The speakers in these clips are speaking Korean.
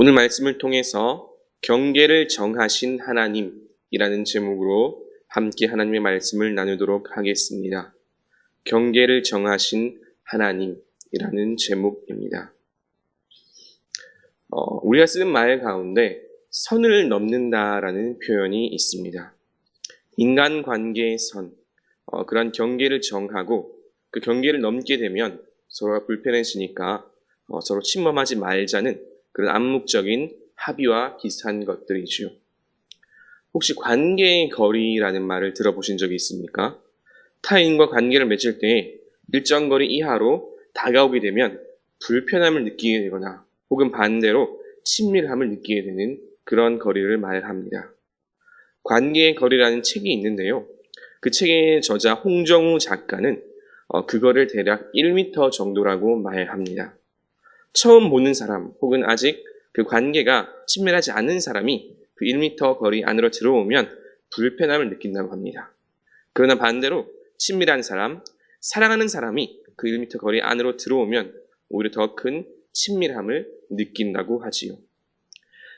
오늘 말씀을 통해서 경계를 정하신 하나님이라는 제목으로 함께 하나님의 말씀을 나누도록 하겠습니다. 경계를 정하신 하나님이라는 제목입니다. 우리가 쓰는 말 가운데 선을 넘는다라는 표현이 있습니다. 인간관계의 선, 그런 경계를 정하고 그 경계를 넘게 되면 서로가 불편해지니까 서로 침범하지 말자는 그런 암묵적인 합의와 비슷한 것들이죠. 혹시 관계의 거리라는 말을 들어보신 적이 있습니까? 타인과 관계를 맺을 때 일정 거리 이하로 다가오게 되면 불편함을 느끼게 되거나 혹은 반대로 친밀함을 느끼게 되는 그런 거리를 말합니다. 관계의 거리라는 책이 있는데요. 그 책의 저자 홍정우 작가는 그거를 대략 1m 정도라고 말합니다. 처음 보는 사람 혹은 아직 그 관계가 친밀하지 않은 사람이 그 1m 거리 안으로 들어오면 불편함을 느낀다고 합니다. 그러나 반대로 친밀한 사람, 사랑하는 사람이 그 1m 거리 안으로 들어오면 오히려 더 큰 친밀함을 느낀다고 하지요.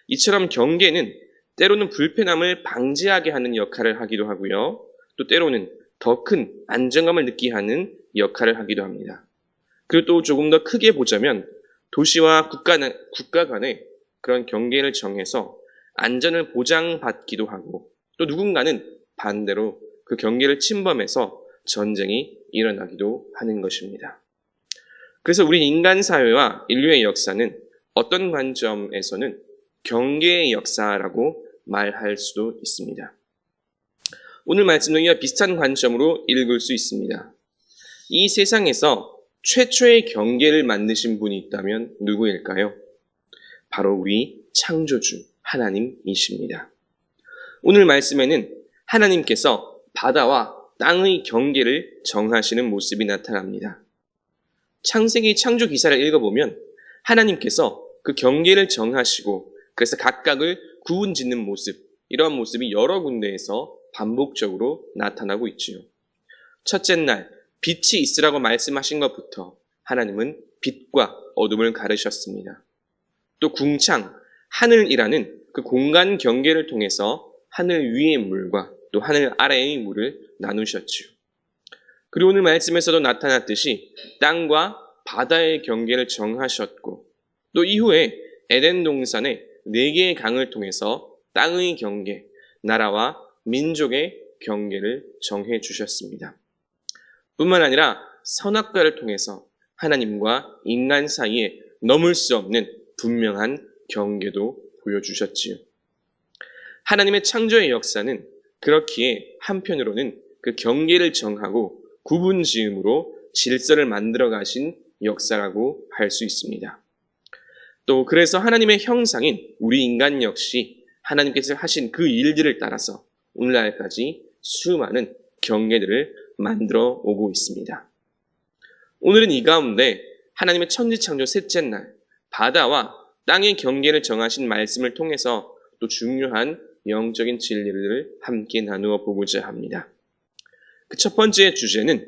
이처럼 경계는 때로는 불편함을 방지하게 하는 역할을 하기도 하고요. 또 때로는 더 큰 안정감을 느끼게 하는 역할을 하기도 합니다. 그리고 또 조금 더 크게 보자면 도시와 국가 간의 그런 경계를 정해서 안전을 보장받기도 하고 또 누군가는 반대로 그 경계를 침범해서 전쟁이 일어나기도 하는 것입니다. 그래서 우리 인간 사회와 인류의 역사는 어떤 관점에서는 경계의 역사라고 말할 수도 있습니다. 오늘 말씀은 이와 비슷한 관점으로 읽을 수 있습니다. 이 세상에서 최초의 경계를 만드신 분이 있다면 누구일까요? 바로 우리 창조주 하나님이십니다. 오늘 말씀에는 하나님께서 바다와 땅의 경계를 정하시는 모습이 나타납니다. 창세기 창조 기사를 읽어보면 하나님께서 그 경계를 정하시고 그래서 각각을 구분짓는 모습, 이러한 모습이 여러 군데에서 반복적으로 나타나고 있지요. 첫째 날 빛이 있으라고 말씀하신 것부터 하나님은 빛과 어둠을 가르셨습니다. 또 궁창, 하늘이라는 그 공간 경계를 통해서 하늘 위의 물과 또 하늘 아래의 물을 나누셨지요. 그리고 오늘 말씀에서도 나타났듯이 땅과 바다의 경계를 정하셨고 또 이후에 에덴 동산의 4개의 강을 통해서 땅의 경계, 나라와 민족의 경계를 정해 주셨습니다. 뿐만 아니라 선악과를 통해서 하나님과 인간 사이에 넘을 수 없는 분명한 경계도 보여주셨지요. 하나님의 창조의 역사는 그렇기에 한편으로는 그 경계를 정하고 구분 지음으로 질서를 만들어 가신 역사라고 할 수 있습니다. 또 그래서 하나님의 형상인 우리 인간 역시 하나님께서 하신 그 일들을 따라서 오늘날까지 수많은 경계들을 만들어 오고 있습니다. 오늘은 이 가운데 하나님의 천지창조 셋째 날 바다와 땅의 경계를 정하신 말씀을 통해서 또 중요한 영적인 진리를 함께 나누어 보고자 합니다. 그 첫 번째 주제는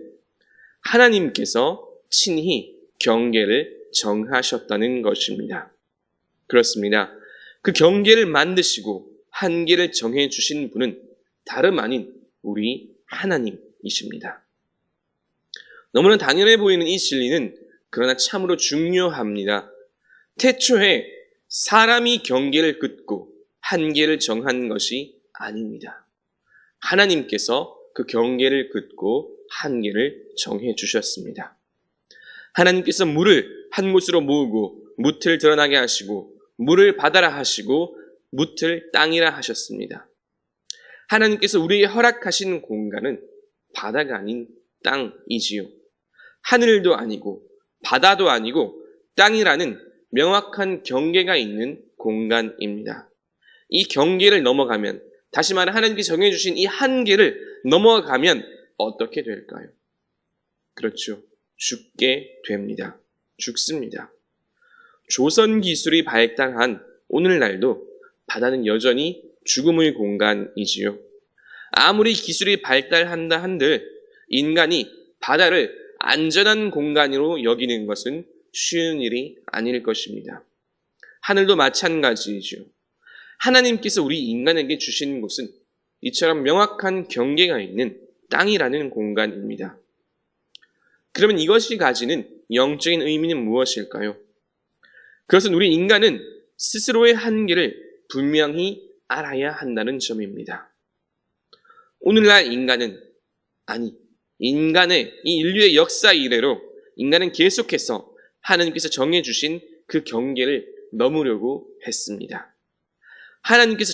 하나님께서 친히 경계를 정하셨다는 것입니다. 그렇습니다. 그 경계를 만드시고 한계를 정해 주신 분은 다름 아닌 우리 하나님이십니다. 너무나 당연해 보이는 이 진리는 그러나 참으로 중요합니다. 태초에 사람이 경계를 긋고 한계를 정한 것이 아닙니다. 하나님께서 그 경계를 긋고 한계를 정해 주셨습니다. 하나님께서 물을 한 곳으로 모으고 뭇을 드러나게 하시고 물을 바다라 하시고 뭇을 땅이라 하셨습니다. 하나님께서 우리에게 허락하신 공간은 바다가 아닌 땅이지요. 하늘도 아니고 바다도 아니고 땅이라는 명확한 경계가 있는 공간입니다. 이 경계를 넘어가면, 다시 말해 하나님께서 정해주신 이 한계를 넘어가면 어떻게 될까요? 그렇죠. 죽게 됩니다. 죽습니다. 조선 기술이 발달한 오늘날도 바다는 여전히 죽음의 공간이지요. 아무리 기술이 발달한다 한들 인간이 바다를 안전한 공간으로 여기는 것은 쉬운 일이 아닐 것입니다. 하늘도 마찬가지이죠. 하나님께서 우리 인간에게 주신 곳은 이처럼 명확한 경계가 있는 땅이라는 공간입니다. 그러면 이것이 가지는 영적인 의미는 무엇일까요? 그것은 우리 인간은 스스로의 한계를 분명히 알아야 한다는 점입니다. 오늘날 인간의 이 인류의 역사 이래로 인간은 계속해서 하나님께서 정해주신 그 경계를 넘으려고 했습니다. 하나님께서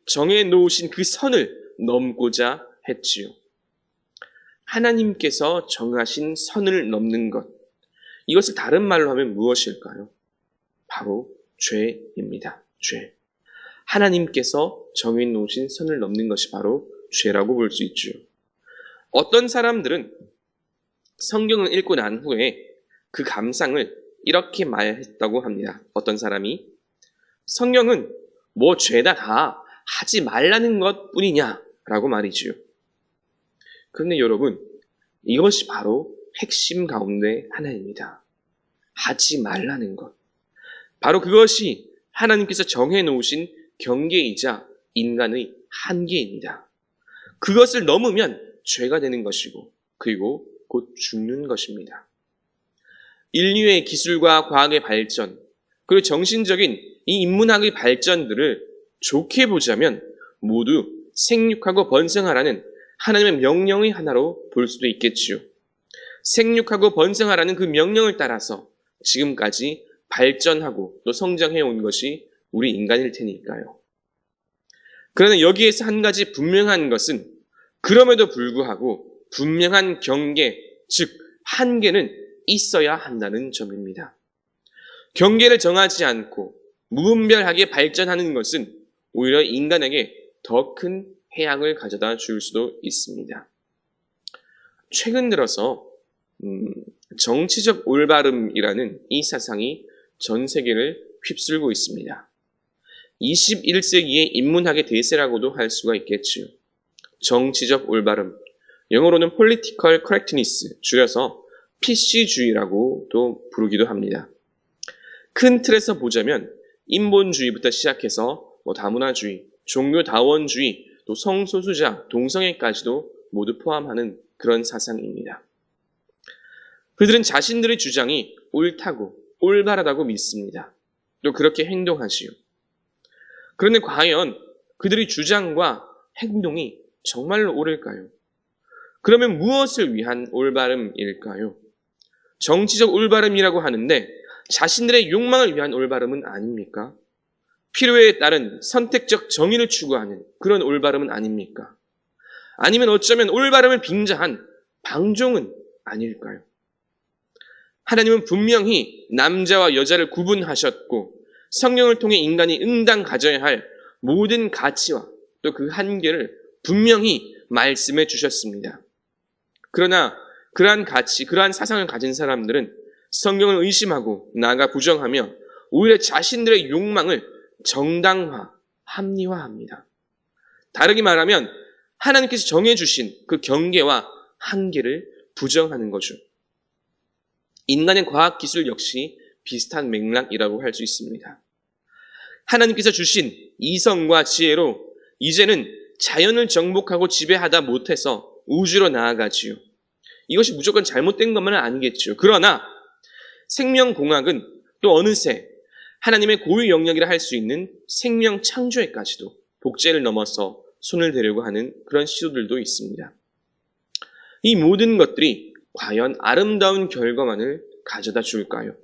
정해놓으신 그 선을 넘고자 했지요. 하나님께서 정하신 선을 넘는 것, 이것을 다른 말로 하면 무엇일까요? 바로 죄입니다. 죄. 하나님께서 정해놓으신 선을 넘는 것이 바로 죄라고 볼 수 있죠. 어떤 사람들은 성경을 읽고 난 후에 그 감상을 이렇게 말했다고 합니다. 어떤 사람이 성경은 뭐 죄다 다 하지 말라는 것 뿐이냐라고 말이지요. 그런데 여러분, 이것이 바로 핵심 가운데 하나입니다. 하지 말라는 것. 바로 그것이 하나님께서 정해놓으신 경계이자 인간의 한계입니다. 그것을 넘으면 죄가 되는 것이고, 그리고 곧 죽는 것입니다. 인류의 기술과 과학의 발전, 그리고 정신적인 이 인문학의 발전들을 좋게 보자면 모두 생육하고 번성하라는 하나님의 명령의 하나로 볼 수도 있겠지요. 생육하고 번성하라는 그 명령을 따라서 지금까지 발전하고 또 성장해온 것이 우리 인간일 테니까요. 그러나 여기에서 한 가지 분명한 것은 그럼에도 불구하고 분명한 경계, 즉 한계는 있어야 한다는 점입니다. 경계를 정하지 않고 무분별하게 발전하는 것은 오히려 인간에게 더 큰 해악을 가져다 줄 수도 있습니다. 최근 들어서 정치적 올바름이라는 이 사상이 전 세계를 휩쓸고 있습니다. 21세기의 인문학의 대세라고도 할 수가 있겠지요. 정치적 올바름, 영어로는 political correctness, 줄여서 PC주의라고도 부르기도 합니다. 큰 틀에서 보자면 인본주의부터 시작해서 다문화주의, 종교다원주의, 또 성소수자, 동성애까지도 모두 포함하는 그런 사상입니다. 그들은 자신들의 주장이 옳다고, 올바르다고 믿습니다. 또 그렇게 행동하지요. 그런데 과연 그들의 주장과 행동이 정말로 옳을까요? 그러면 무엇을 위한 올바름일까요? 정치적 올바름이라고 하는데 자신들의 욕망을 위한 올바름은 아닙니까? 필요에 따른 선택적 정의를 추구하는 그런 올바름은 아닙니까? 아니면 어쩌면 올바름을 빙자한 방종은 아닐까요? 하나님은 분명히 남자와 여자를 구분하셨고 성령을 통해 인간이 응당 가져야 할 모든 가치와 또 그 한계를 분명히 말씀해 주셨습니다. 그러나 그러한 가치, 그러한 사상을 가진 사람들은 성경을 의심하고 나아가 부정하며 오히려 자신들의 욕망을 정당화, 합리화합니다. 다르게 말하면 하나님께서 정해주신 그 경계와 한계를 부정하는 거죠. 인간의 과학기술 역시 비슷한 맥락이라고 할 수 있습니다. 하나님께서 주신 이성과 지혜로 이제는 자연을 정복하고 지배하다 못해서 우주로 나아가지요. 이것이 무조건 잘못된 것만은 아니겠죠. 그러나 생명공학은 또 어느새 하나님의 고유 영역이라 할 수 있는 생명 창조에까지도 복제를 넘어서 손을 대려고 하는 그런 시도들도 있습니다. 이 모든 것들이 과연 아름다운 결과만을 가져다 줄까요?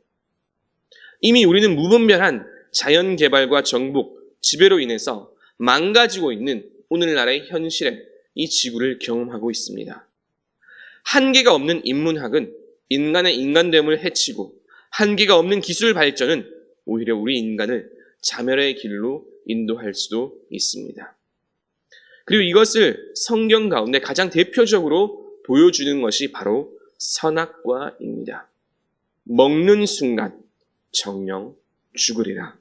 이미 우리는 무분별한 자연 개발과 정복, 지배로 인해서 망가지고 있는 오늘날의 현실에 이 지구를 경험하고 있습니다. 한계가 없는 인문학은 인간의 인간됨을 해치고 한계가 없는 기술 발전은 오히려 우리 인간을 자멸의 길로 인도할 수도 있습니다. 그리고 이것을 성경 가운데 가장 대표적으로 보여주는 것이 바로 선악과입니다. 먹는 순간 정령 죽으리라.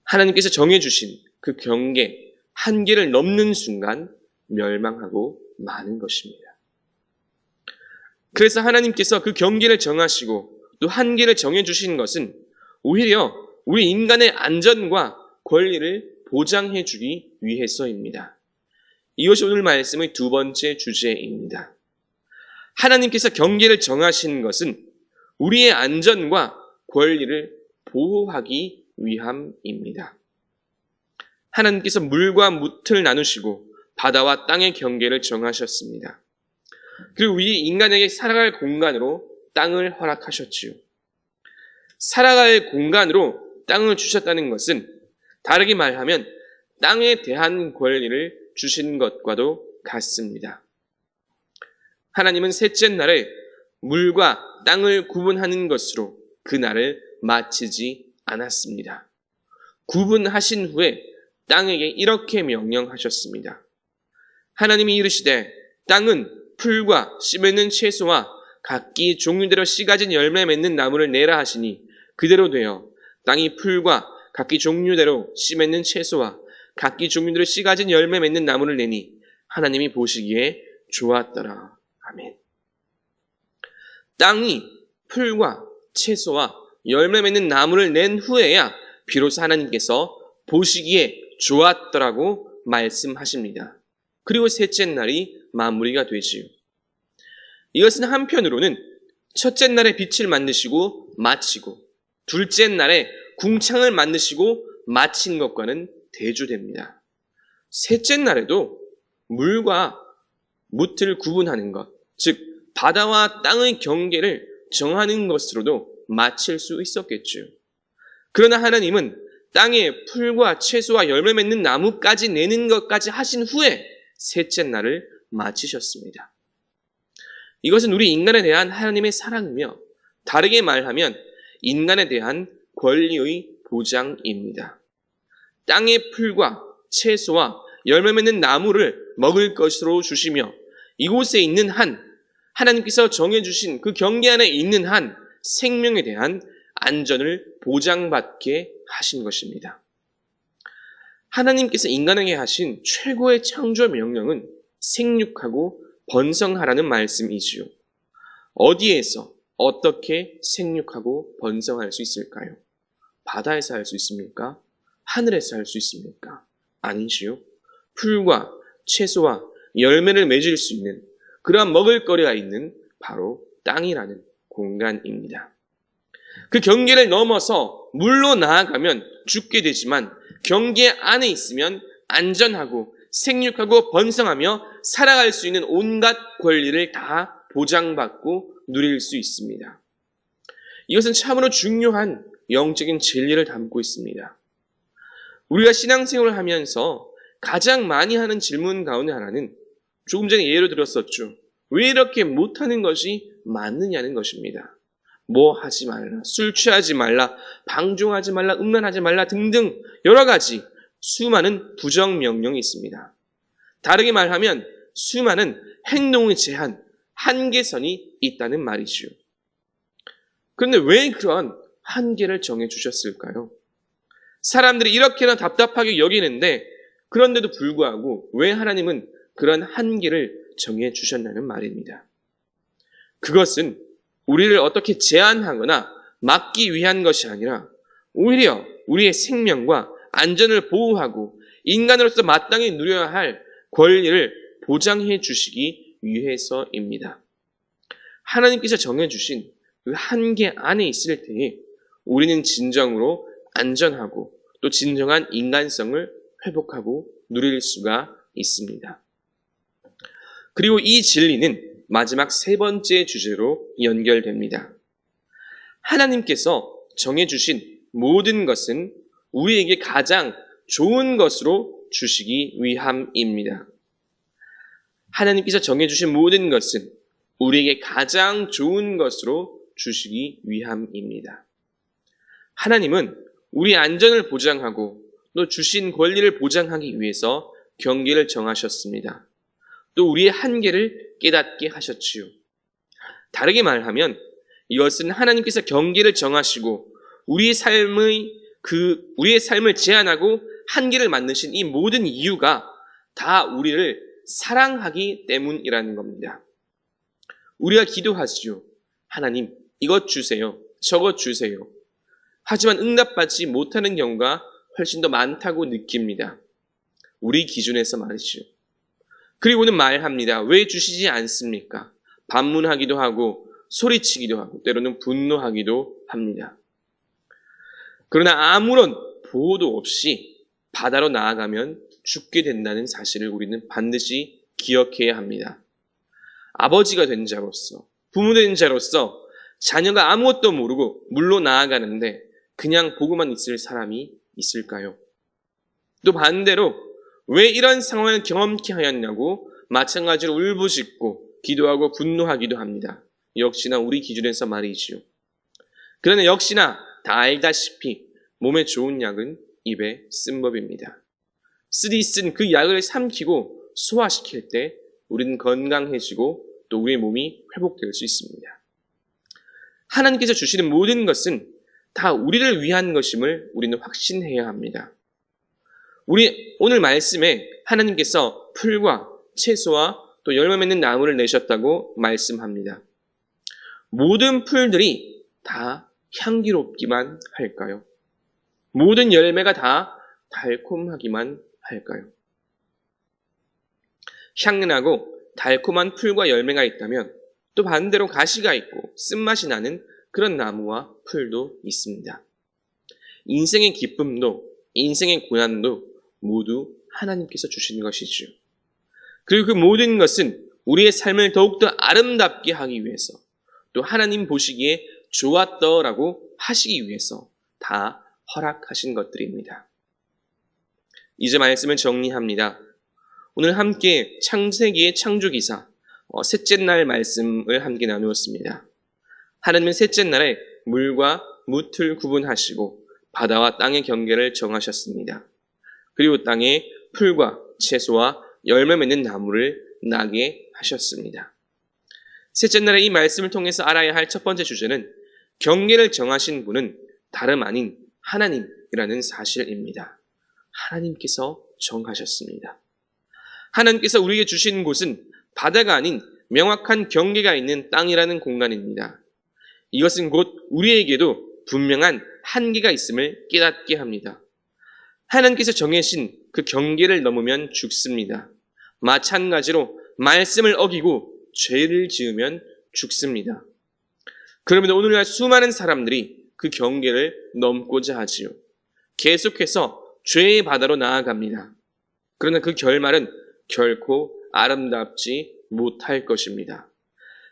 하나님께서 정해주신 그 경계, 한계를 넘는 순간 멸망하고 마는 것입니다. 그래서 하나님께서 그 경계를 정하시고 또 한계를 정해주신 것은 오히려 우리 인간의 안전과 권리를 보장해 주기 위해서입니다. 이것이 오늘 말씀의 두 번째 주제입니다. 하나님께서 경계를 정하신 것은 우리의 안전과 권리를 보호하기 위함입니다. 하나님께서 물과 묻을 나누시고 바다와 땅의 경계를 정하셨습니다. 그리고 우리 인간에게 살아갈 공간으로 땅을 허락하셨지요. 살아갈 공간으로 땅을 주셨다는 것은 다르게 말하면 땅에 대한 권리를 주신 것과도 같습니다. 하나님은 셋째 날에 물과 땅을 구분하는 것으로 그 날을 마치지 않았습니다. 구분하신 후에 땅에게 이렇게 명령하셨습니다. 하나님이 이르시되 땅은 풀과 씨 맺는 채소와 각기 종류대로 씨 가진 열매 맺는 나무를 내라 하시니 그대로 되어 땅이 풀과 각기 종류대로 씨 맺는 채소와 각기 종류대로 씨 가진 열매 맺는 나무를 내니 하나님이 보시기에 좋았더라. 아멘. 땅이 풀과 채소와 열매 맺는 나무를 낸 후에야 비로소 하나님께서 보시기에 좋았더라고 말씀하십니다. 그리고 셋째 날이 마무리가 되지요. 이것은 한편으로는 첫째 날에 빛을 만드시고 마치고 둘째 날에 궁창을 만드시고 마친 것과는 대조됩니다. 셋째 날에도 물과 묻을 구분하는 것, 즉 바다와 땅의 경계를 정하는 것으로도 마칠 수 있었겠죠. 그러나 하나님은 땅에 풀과 채소와 열매 맺는 나무까지 내는 것까지 하신 후에 셋째 날을 마치셨습니다. 이것은 우리 인간에 대한 하나님의 사랑이며 다르게 말하면 인간에 대한 권리의 보장입니다. 땅의 풀과 채소와 열매 맺는 나무를 먹을 것으로 주시며 이곳에 있는 한 하나님께서 정해주신 그 경계 안에 있는 한 생명에 대한 안전을 보장받게 하신 것입니다. 하나님께서 인간에게 하신 최고의 창조 명령은 생육하고 번성하라는 말씀이지요. 어디에서 어떻게 생육하고 번성할 수 있을까요? 바다에서 할 수 있습니까? 하늘에서 할 수 있습니까? 아니지요. 풀과 채소와 열매를 맺을 수 있는 그러한 먹을거리가 있는 바로 땅이라는 공간입니다. 그 경계를 넘어서 물로 나아가면 죽게 되지만 경계 안에 있으면 안전하고 생육하고 번성하며 살아갈 수 있는 온갖 권리를 다 보장받고 누릴 수 있습니다. 이것은 참으로 중요한 영적인 진리를 담고 있습니다. 우리가 신앙생활을 하면서 가장 많이 하는 질문 가운데 하나는 조금 전에 예로 들었었죠. 왜 이렇게 못하는 것이 맞느냐는 것입니다. 뭐 하지 말라, 술 취하지 말라, 방종하지 말라, 음란하지 말라 등등 여러 가지 수많은 부정명령이 있습니다. 다르게 말하면 수많은 행동의 제한, 한계선이 있다는 말이지요. 그런데 왜 그런 한계를 정해주셨을까요? 사람들이 이렇게나 답답하게 여기는데 그런데도 불구하고 왜 하나님은 그런 한계를 정해주셨냐는 말입니다. 그것은 우리를 어떻게 제한하거나 막기 위한 것이 아니라 오히려 우리의 생명과 안전을 보호하고 인간으로서 마땅히 누려야 할 권리를 보장해 주시기 위해서입니다. 하나님께서 정해주신 그 한계 안에 있을 때에 우리는 진정으로 안전하고 또 진정한 인간성을 회복하고 누릴 수가 있습니다. 그리고 이 진리는 마지막 세 번째 주제로 연결됩니다. 하나님께서 정해주신 모든 것은 우리에게 가장 좋은 것으로 주시기 위함입니다. 하나님께서 정해주신 모든 것은 우리에게 가장 좋은 것으로 주시기 위함입니다. 하나님은 우리 안전을 보장하고 또 주신 권리를 보장하기 위해서 경계를 정하셨습니다. 또 우리의 한계를 깨닫게 하셨지요. 다르게 말하면 이것은 하나님께서 경계를 정하시고 우리의 삶을 제한하고 한계를 만드신 이 모든 이유가 다 우리를 사랑하기 때문이라는 겁니다. 우리가 기도하시죠. 하나님, 이것 주세요. 저것 주세요. 하지만 응답받지 못하는 경우가 훨씬 더 많다고 느낍니다. 우리 기준에서 말이죠. 그리고는 말합니다. 왜 주시지 않습니까? 반문하기도 하고 소리치기도 하고 때로는 분노하기도 합니다. 그러나 아무런 보호도 없이 바다로 나아가면 죽게 된다는 사실을 우리는 반드시 기억해야 합니다. 아버지가 된 자로서, 부모 된 자로서 자녀가 아무것도 모르고 물로 나아가는데 그냥 보고만 있을 사람이 있을까요? 또 반대로 왜 이런 상황을 경험케 하였냐고 마찬가지로 울부짖고 기도하고 분노하기도 합니다. 역시나 우리 기준에서 말이지요. 그러나 역시나 다 알다시피 몸에 좋은 약은 입에 쓴 법입니다. 쓰디 쓴 그 약을 삼키고 소화시킬 때 우리는 건강해지고 또 우리의 몸이 회복될 수 있습니다. 하나님께서 주시는 모든 것은 다 우리를 위한 것임을 우리는 확신해야 합니다. 우리 오늘 말씀에 하나님께서 풀과 채소와 또 열매 맺는 나무를 내셨다고 말씀합니다. 모든 풀들이 다 향기롭기만 할까요? 모든 열매가 다 달콤하기만 할까요? 향나고 달콤한 풀과 열매가 있다면 또 반대로 가시가 있고 쓴맛이 나는 그런 나무와 풀도 있습니다. 인생의 기쁨도 인생의 고난도 모두 하나님께서 주신 것이죠. 그리고 그 모든 것은 우리의 삶을 더욱더 아름답게 하기 위해서 또 하나님 보시기에 좋았더라고 하시기 위해서 다 허락하신 것들입니다. 이제 말씀을 정리합니다. 오늘 함께 창세기의 창조기사 셋째 날 말씀을 함께 나누었습니다. 하나님은 셋째 날에 물과 뭇을 구분하시고 바다와 땅의 경계를 정하셨습니다. 그리고 땅에 풀과 채소와 열매 맺는 나무를 나게 하셨습니다. 셋째 날에 이 말씀을 통해서 알아야 할 첫 번째 주제는 경계를 정하신 분은 다름 아닌 하나님이라는 사실입니다. 하나님께서 정하셨습니다. 하나님께서 우리에게 주신 곳은 바다가 아닌 명확한 경계가 있는 땅이라는 공간입니다. 이것은 곧 우리에게도 분명한 한계가 있음을 깨닫게 합니다. 하나님께서 정해신 그 경계를 넘으면 죽습니다. 마찬가지로 말씀을 어기고 죄를 지으면 죽습니다. 그러면 오늘날 수많은 사람들이 그 경계를 넘고자 하지요. 계속해서 죄의 바다로 나아갑니다. 그러나 그 결말은 결코 아름답지 못할 것입니다.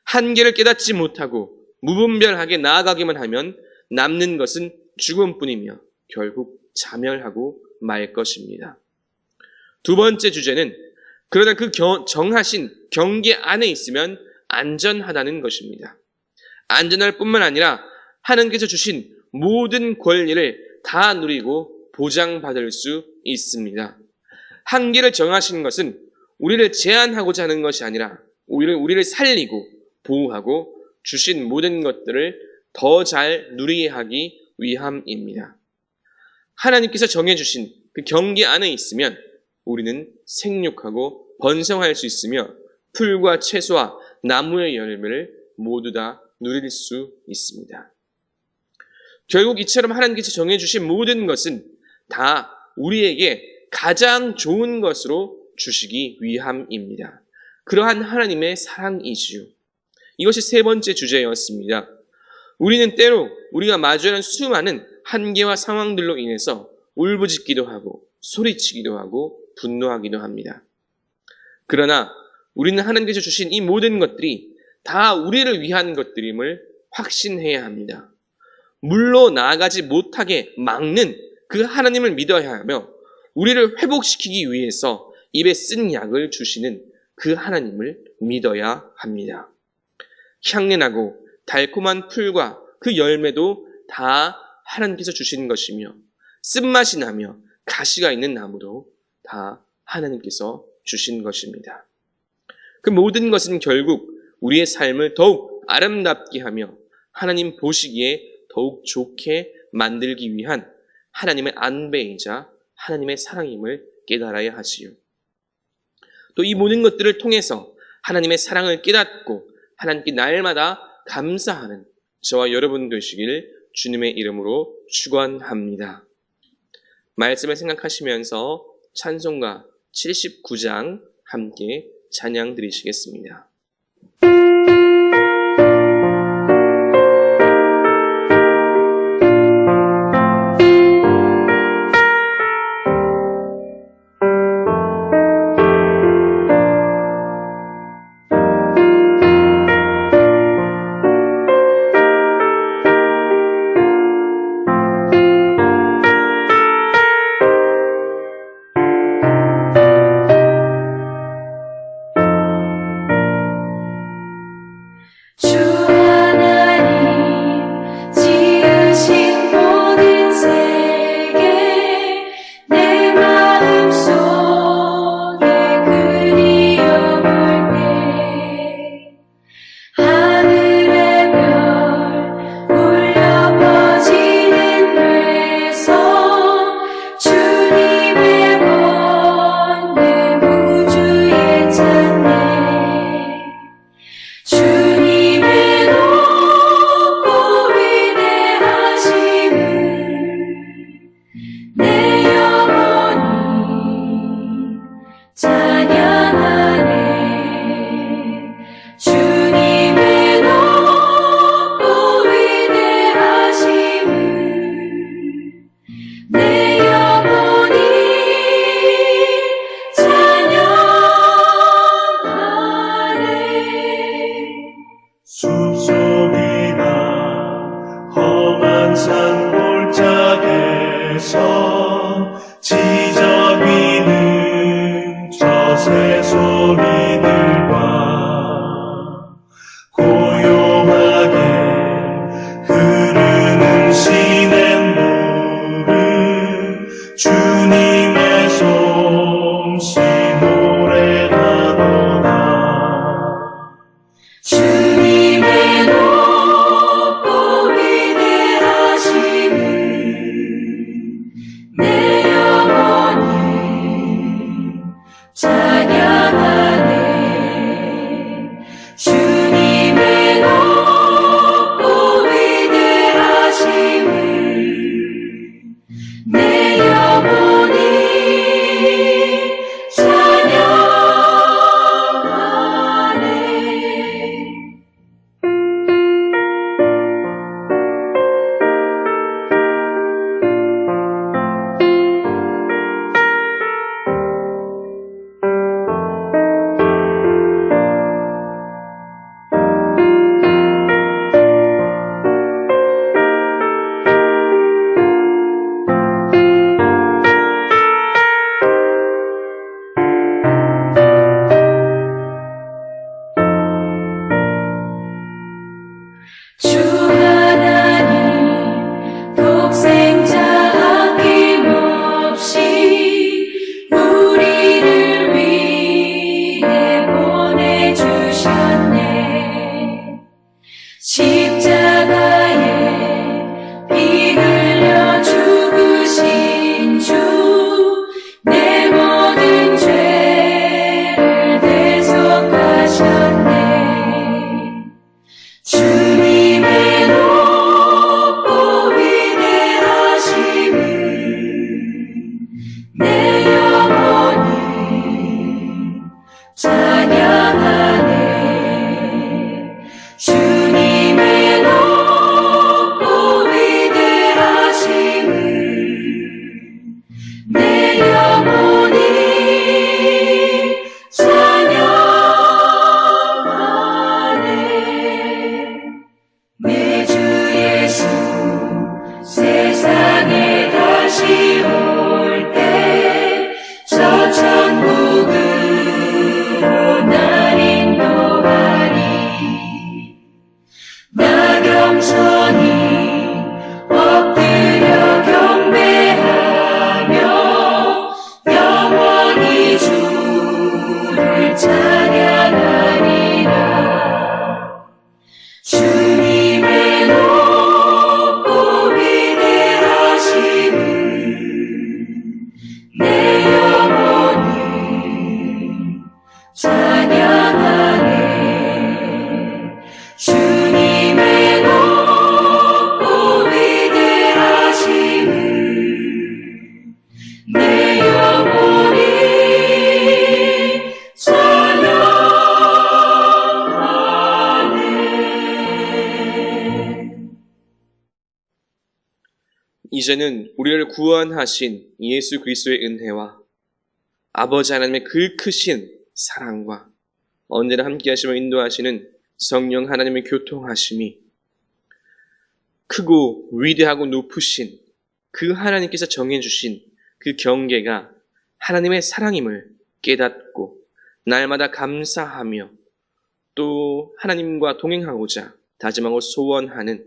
한계를 깨닫지 못하고 무분별하게 나아가기만 하면 남는 것은 죽음뿐이며 결국 자멸하고 말 것입니다. 두 번째 주제는 그러나 그 정하신 경계 안에 있으면 안전하다는 것입니다. 안전할 뿐만 아니라 하나님께서 주신 모든 권리를 다 누리고 보장받을 수 있습니다. 한계를 정하신 것은 우리를 제한하고자 하는 것이 아니라 우리를 살리고 보호하고 주신 모든 것들을 더 잘 누리게 하기 위함입니다. 하나님께서 정해주신 그 경계 안에 있으면 우리는 생육하고 번성할 수 있으며 풀과 채소와 나무의 열매를 모두 다 누릴 수 있습니다. 결국 이처럼 하나님께서 정해주신 모든 것은 다 우리에게 가장 좋은 것으로 주시기 위함입니다. 그러한 하나님의 사랑이지요. 이것이 세 번째 주제였습니다. 우리는 때로 우리가 마주하는 수많은 한계와 상황들로 인해서 울부짖기도 하고 소리치기도 하고 분노하기도 합니다. 그러나 우리는 하나님께서 주신 이 모든 것들이 다 우리를 위한 것들임을 확신해야 합니다. 물로 나아가지 못하게 막는 그 하나님을 믿어야 하며 우리를 회복시키기 위해서 입에 쓴 약을 주시는 그 하나님을 믿어야 합니다. 향내나고 달콤한 풀과 그 열매도 다 하나님께서 주신 것이며 쓴맛이 나며 가시가 있는 나무도 다 하나님께서 주신 것입니다. 그 모든 것은 결국 우리의 삶을 더욱 아름답게 하며 하나님 보시기에 더욱 좋게 만들기 위한 하나님의 안배이자 하나님의 사랑임을 깨달아야 하지요. 또 이 모든 것들을 통해서 하나님의 사랑을 깨닫고 하나님께 날마다 감사하는 저와 여러분 되시길 주님의 이름으로 축원합니다. 말씀을 생각하시면서 찬송가 79장 함께 찬양 드리시겠습니다. 지저귀는 저 새소리들과 고요하게 흐르는 시냇물은 주님의 솜씨 노래하도다. 주님의 높고 위대하심을 내 영혼이 찬양하네. 주님의 높고 위대하심을 내 영혼이 이제는 우리를 구원하신 예수 그리스도의 은혜와 아버지 하나님의 그 크신 사랑과 언제나 함께 하시며 인도하시는 성령 하나님의 교통하심이 크고 위대하고 높으신 그 하나님께서 정해주신 그 경계가 하나님의 사랑임을 깨닫고 날마다 감사하며 또 하나님과 동행하고자 다짐하고 소원하는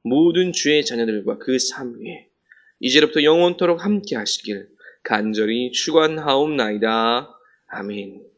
모든 주의 자녀들과 그 삶 위에 이제로부터 영원토록 함께 하시길 간절히 축원하옵나이다. 아멘.